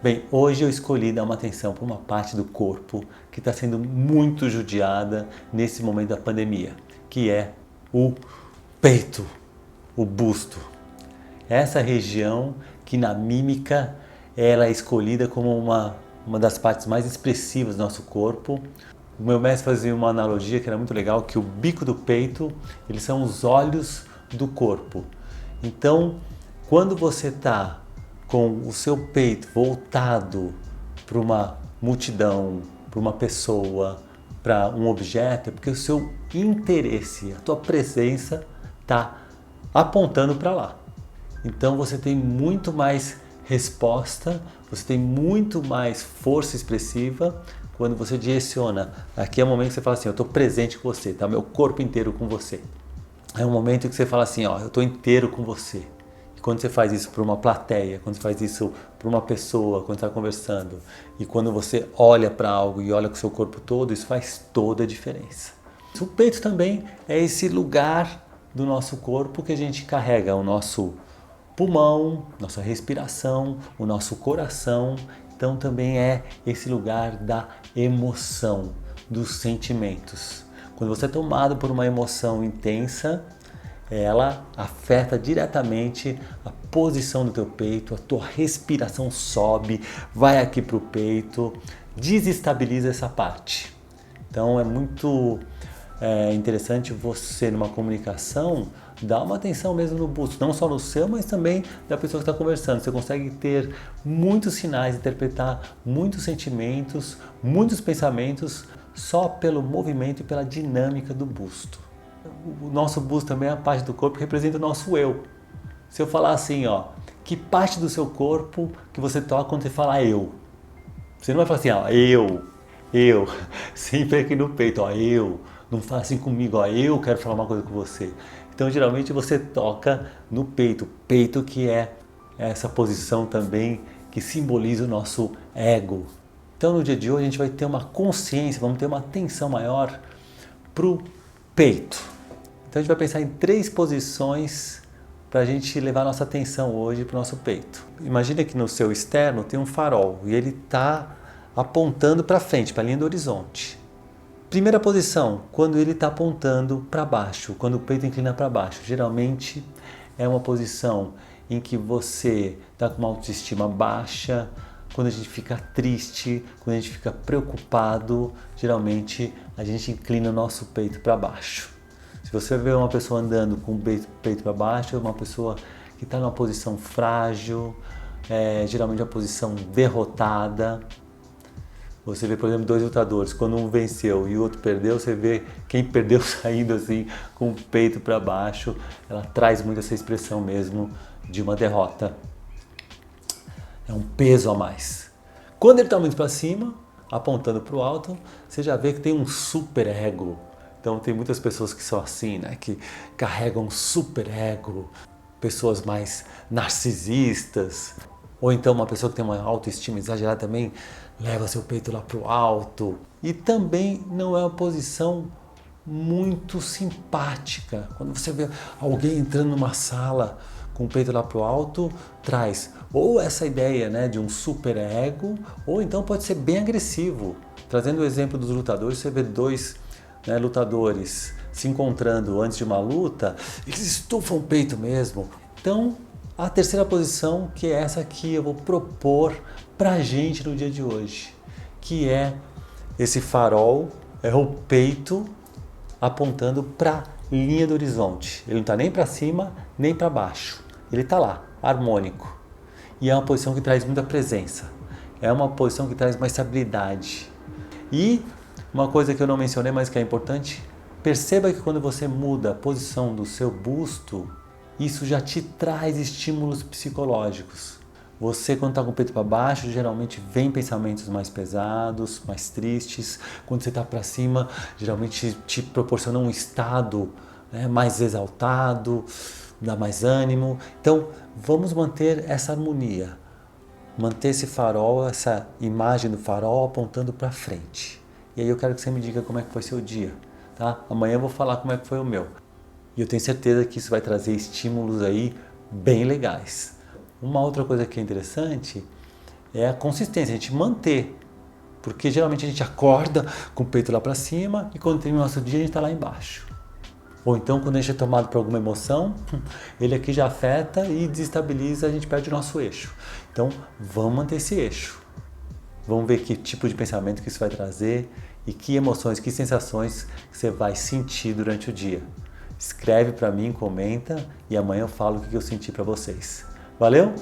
Bem, hoje eu escolhi dar uma atenção para uma parte do corpo que está sendo muito judiada nesse momento da pandemia, que é o peito, o busto. Essa região que na mímica ela é escolhida como uma das partes mais expressivas do nosso corpo. O meu mestre fazia uma analogia que era muito legal, que o bico do peito, eles são os olhos do corpo. Então, quando você está com o seu peito voltado para uma multidão, para uma pessoa, para um objeto, é porque o seu interesse, a tua presença está apontando para lá. Então você tem muito mais resposta, você tem muito mais força expressiva quando você direciona. Aqui é o momento que você fala assim, eu estou presente com você, tá? Meu corpo inteiro com você. É um momento que você fala assim, ó, eu estou inteiro com você. E quando você faz isso para uma plateia, quando você faz isso para uma pessoa, quando está conversando, e quando você olha para algo e olha com o seu corpo todo, isso faz toda a diferença. O peito também é esse lugar do nosso corpo que a gente carrega o nosso pulmão, nossa respiração, o nosso coração. Então também é esse lugar da emoção, dos sentimentos. Quando você é tomado por uma emoção intensa, ela afeta diretamente a posição do teu peito, a tua respiração sobe, vai aqui para o peito, desestabiliza essa parte. Então é muito interessante você, numa comunicação, dar uma atenção mesmo no busto, não só no seu, mas também da pessoa que está conversando. Você consegue ter muitos sinais, interpretar muitos sentimentos, muitos pensamentos, só pelo movimento e pela dinâmica do busto. O nosso busto também é a parte do corpo que representa o nosso eu. Se eu falar assim, ó, que parte do seu corpo que você toca quando você fala eu? Você não vai falar assim, ó, eu, sempre aqui no peito, ó, eu. Não fala assim comigo, ó, eu quero falar uma coisa com você. Então, geralmente você toca no peito, peito que é essa posição também que simboliza o nosso ego. Então, no dia de hoje, a gente vai ter uma consciência, vamos ter uma atenção maior para o peito. Então, a gente vai pensar em 3 posições para a gente levar nossa atenção hoje para o nosso peito. Imagina que no seu externo tem um farol e ele está apontando para frente, para a linha do horizonte. Primeira posição, quando ele está apontando para baixo, quando o peito inclina para baixo. Geralmente é uma posição em que você está com uma autoestima baixa, quando a gente fica triste, quando a gente fica preocupado, geralmente a gente inclina o nosso peito para baixo. Se você vê uma pessoa andando com o peito para baixo, é uma pessoa que está numa posição frágil, geralmente uma posição derrotada. Você vê, por exemplo, 2 lutadores, quando um venceu e o outro perdeu, você vê quem perdeu saindo assim com o peito para baixo. Ela traz muito essa expressão mesmo de uma derrota. É um peso a mais. Quando ele está muito para cima, apontando para o alto, você já vê que tem um super ego. Então tem muitas pessoas que são assim, né? Que carregam um super ego, pessoas mais narcisistas, ou então uma pessoa que tem uma autoestima exagerada também leva seu peito lá para o alto. E também não é uma posição muito simpática. Quando você vê alguém entrando numa sala com o peito lá para o alto, traz ou essa ideia, né, de um super ego, ou então pode ser bem agressivo. Trazendo o exemplo dos lutadores, você vê 2 lutadores se encontrando antes de uma luta, eles estufam o peito mesmo. Então, a terceira posição, que é essa que eu vou propor pra gente no dia de hoje, que é esse farol, é o peito apontando para a linha do horizonte. Ele não está nem para cima, nem para baixo. Ele está lá, harmônico. E é uma posição que traz muita presença. É uma posição que traz mais estabilidade. E uma coisa que eu não mencionei, mas que é importante, perceba que quando você muda a posição do seu busto, isso já te traz estímulos psicológicos. Você, quando está com o peito para baixo, geralmente vem pensamentos mais pesados, mais tristes. Quando você está para cima, geralmente te proporciona um estado, né, mais exaltado, dá mais ânimo. Então, vamos manter essa harmonia. Manter esse farol, essa imagem do farol apontando para frente. E aí eu quero que você me diga como é que foi seu dia, tá? Amanhã eu vou falar como é que foi o meu. E eu tenho certeza que isso vai trazer estímulos aí bem legais. Uma outra coisa que é interessante é a consistência, a gente manter. Porque geralmente a gente acorda com o peito lá para cima e quando termina o nosso dia a gente está lá embaixo. Ou então quando a gente é tomado por alguma emoção, ele aqui já afeta e desestabiliza, a gente perde o nosso eixo. Então vamos manter esse eixo. Vamos ver que tipo de pensamento que isso vai trazer e que emoções, que sensações você vai sentir durante o dia. Escreve para mim, comenta e amanhã eu falo o que eu senti para vocês. Valeu?